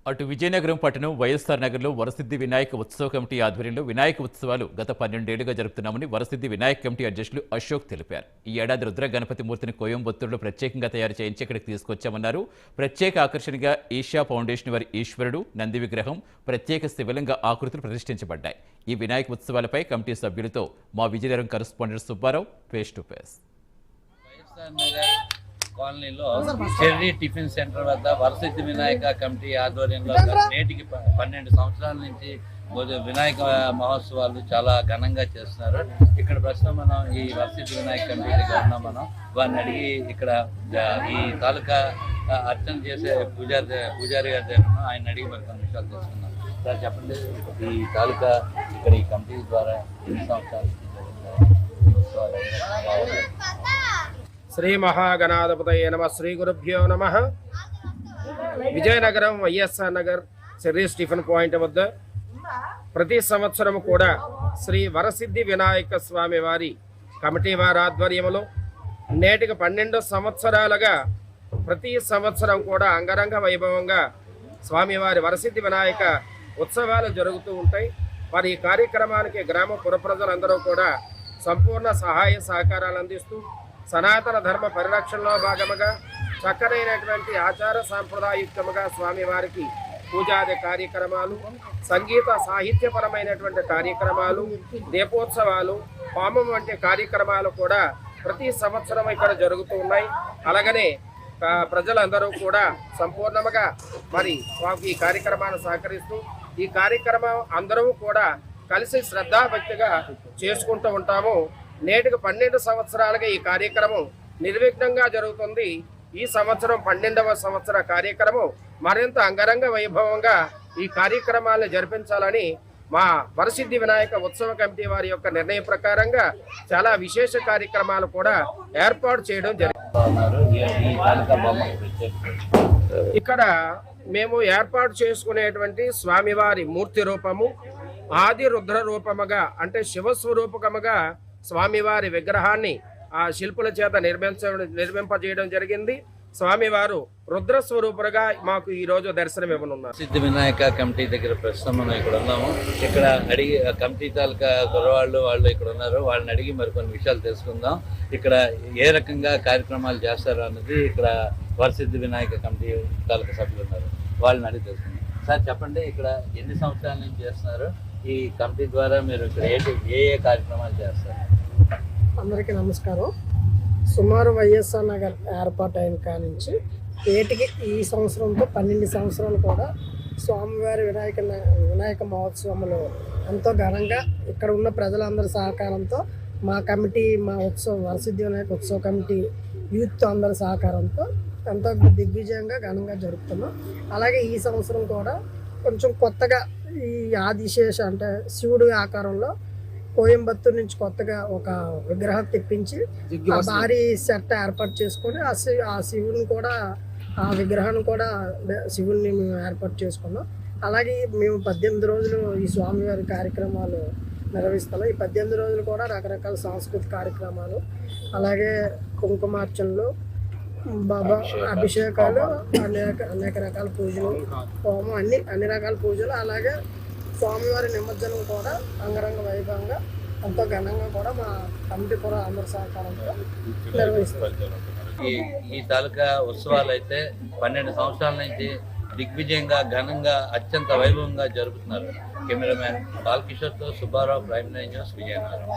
అటు విజయనగరం పట్టణం వైఎస్ఆర్ నగర్లో వరసిద్ధి వినాయక ఉత్సవ కమిటీ ఆధ్వర్యంలో వినాయక ఉత్సవాలు గత 12 ఏళ్లుగా జరుపుతున్నామని వరసిద్ధి వినాయక కమిటీ అధ్యక్షులు అశోక్ తెలిపారు. ఈ ఏడాది రుద్ర గణపతి మూర్తిని కోయంబత్తూరులో ప్రత్యేకంగా తయారు చేయించి ఇక్కడికి తీసుకొచ్చామన్నారు. ప్రత్యేక ఆకర్షణగా ఈషా ఫౌండేషన్ వారి ఈశ్వరుడు, నంది విగ్రహం, ప్రత్యేక శివలింగ ఆకృతులు ప్రతిష్ఠించబడ్డాయి. ఈ వినాయక ఉత్సవాలపై కమిటీ సభ్యులతో మా Vizianagaram correspondent Subbarao face to face. కాలనీలో చెర్రీ టిఫిన్ సెంటర్ వద్ద వరసిద్ధి వినాయక కమిటీ ఆధ్వర్యంలో నేటికి 12 సంవత్సరాల నుంచి వినాయక మహోత్సవాలు చాలా ఘనంగా చేస్తున్నారు. ఇక్కడ ప్రస్తుతం మనం ఈ వరసిద్ధి వినాయక కమిటీ దగ్గర ఉన్నాం. మనం వారిని అడిగి ఇక్కడ ఈ తాలూకా అర్చన చేసే పూజారి గారి దగ్గర ఆయన అడిగి మరి కొన్ని విషయాలు తెలుసుకున్నాం. సార్ చెప్పండి, ఈ తాలూకా ఇక్కడ ఈ కమిటీ ద్వారా ఎన్ని సంవత్సరాలు శ్రీ మహాగణాధిపతయే నమః. శ్రీ గురుభ్యో నమః. Vizianagaram YSR Nagar cherry tiffin point వద్ద ప్రతి సంవత్సరం కూడా శ్రీ వరసిద్ధి వినాయక స్వామి వారి కమిటీ వారి ఆధ్వర్యంలో నేటికి 12 సంవత్సరాలుగా ప్రతి సంవత్సరం కూడా అంగరంగ వైభవంగా స్వామివారి వరసిద్ధి వినాయక ఉత్సవాలు జరుగుతూ ఉంటాయి. వారి ఈ కార్యక్రమానికి గ్రామ పుర ప్రజలందరూ కూడా సంపూర్ణ సహాయ సహకారాలు అందిస్తూ సనాతన ధర్మ పరిరక్షణలో భాగముగా చక్కనైనటువంటి ఆచార సాంప్రదాయుక్తముగా స్వామివారికి పూజాది కార్యక్రమాలు, సంగీత సాహిత్యపరమైనటువంటి కార్యక్రమాలు, దీపోత్సవాలు, హోమం వంటి కార్యక్రమాలు కూడా ప్రతి సంవత్సరం ఇక్కడ జరుగుతూ ఉన్నాయి. అలాగనే ప్రజలందరూ కూడా సంపూర్ణముగా మరి మాకు ఈ కార్యక్రమాన్ని సహకరిస్తూ ఈ కార్యక్రమం అందరూ కూడా కలిసి శ్రద్ధాభక్తిగా చేసుకుంటూ ఉంటాము. నేటికి 12 సంవత్సరాలుగా ఈ కార్యక్రమం నిర్విఘ్నంగా జరుగుతుంది. ఈ సంవత్సరం 12వ సంవత్సర కార్యక్రమం మరింత అంగరంగ వైభవంగా ఈ కార్యక్రమాలను జరిపించాలని మా వరసిద్ధి వినాయక ఉత్సవ కమిటీ వారి యొక్క నిర్ణయం ప్రకారంగా చాలా విశేష కార్యక్రమాలు కూడా ఏర్పాటు చేయడం జరిగింది. ఇక్కడ మేము ఏర్పాటు చేసుకునేటువంటి స్వామివారి మూర్తి రూపము ఆది రుద్ర రూపముగా అంటే శివస్వరూపకముగా స్వామివారి విగ్రహాన్ని ఆ శిల్పుల చేత నిర్మింపజేయడం జరిగింది. స్వామివారు రుద్రస్వరూపులుగా మాకు ఈ రోజు దర్శనం ఇవ్వనున్నారు. సిద్ధి వినాయక కమిటీ దగ్గర ప్రస్తుతం మనం ఇక్కడ ఉన్నాము. ఇక్కడ అడిగి కమిటీ తాలూకా వాళ్ళు ఇక్కడ ఉన్నారు. వాళ్ళని అడిగి మరికొన్ని విషయాలు తెలుసుకుందాం. ఇక్కడ ఏ రకంగా కార్యక్రమాలు చేస్తారు అన్నది ఇక్కడ వరసిద్ధి వినాయక కమిటీ తాలూకా సభ్యులు ఉన్నారు. వాళ్ళని అడిగి తెలుసుకుందాం. సార్ చెప్పండి, ఇక్కడ ఎన్ని సంవత్సరాల నుంచి చేస్తున్నారు? ఈ కమిటీ ద్వారా మీరు ఇక్కడ ఏ కార్యక్రమాలు చేస్తారు? అందరికీ నమస్కారం. సుమారు వైఎస్ఆర్ నగర్ ఏర్పాటైన కాడి నుంచి ఏటికి ఈ సంవత్సరంతో 12 సంవత్సరాలు కూడా స్వామివారి వినాయక మహోత్సవంలో ఎంతో ఘనంగా ఇక్కడ ఉన్న ప్రజలందరి సహకారంతో మా కమిటీ వరసిద్ధి వినాయక ఉత్సవ కమిటీ యూత్ అందరి సహకారంతో ఎంతో దిగ్విజయంగా ఘనంగా జరుపుతున్నాం. అలాగే ఈ సంవత్సరం కూడా కొంచెం కొత్తగా ఈ ఆదిశేష అంటే శివుడి ఆకారంలో కోయంబత్తూరు నుంచి కొత్తగా ఒక విగ్రహం తెప్పించి భారీ సెట్ ఏర్పాటు చేసుకొని ఆ శివుని కూడా ఆ విగ్రహాన్ని కూడా శివుని మేము ఏర్పాటు చేసుకున్నాం. అలాగే మేము 18 రోజులు ఈ స్వామివారి కార్యక్రమాలు నిర్వహిస్తున్నాం. ఈ 18 రోజులు కూడా రకరకాల సాంస్కృతిక కార్యక్రమాలు, అలాగే కుంకుమార్చనలు, బాబా అభిషేకాలు, అనేక రకాల పూజలు, హోమం, అన్ని రకాల పూజలు, అలాగే స్వామివారి నిమజ్జనం కూడా అంగరంగ వైభవంగా ఎంతో ఘనంగా కూడా మా కమిటీ కూడా అందరి సహకారంతో నిర్వహిస్తారు. ఈ తాలూకా ఉత్సవాలు అయితే 12 సంవత్సరాల నుంచి దిగ్విజయంగా ఘనంగా అత్యంత వైభవంగా జరుపుతున్నారు. కెమెరామ్యాన్ బాలకిషోర్తో సుబ్బారావు, ప్రైమ్ 9 న్యూస్, విజయనగరం.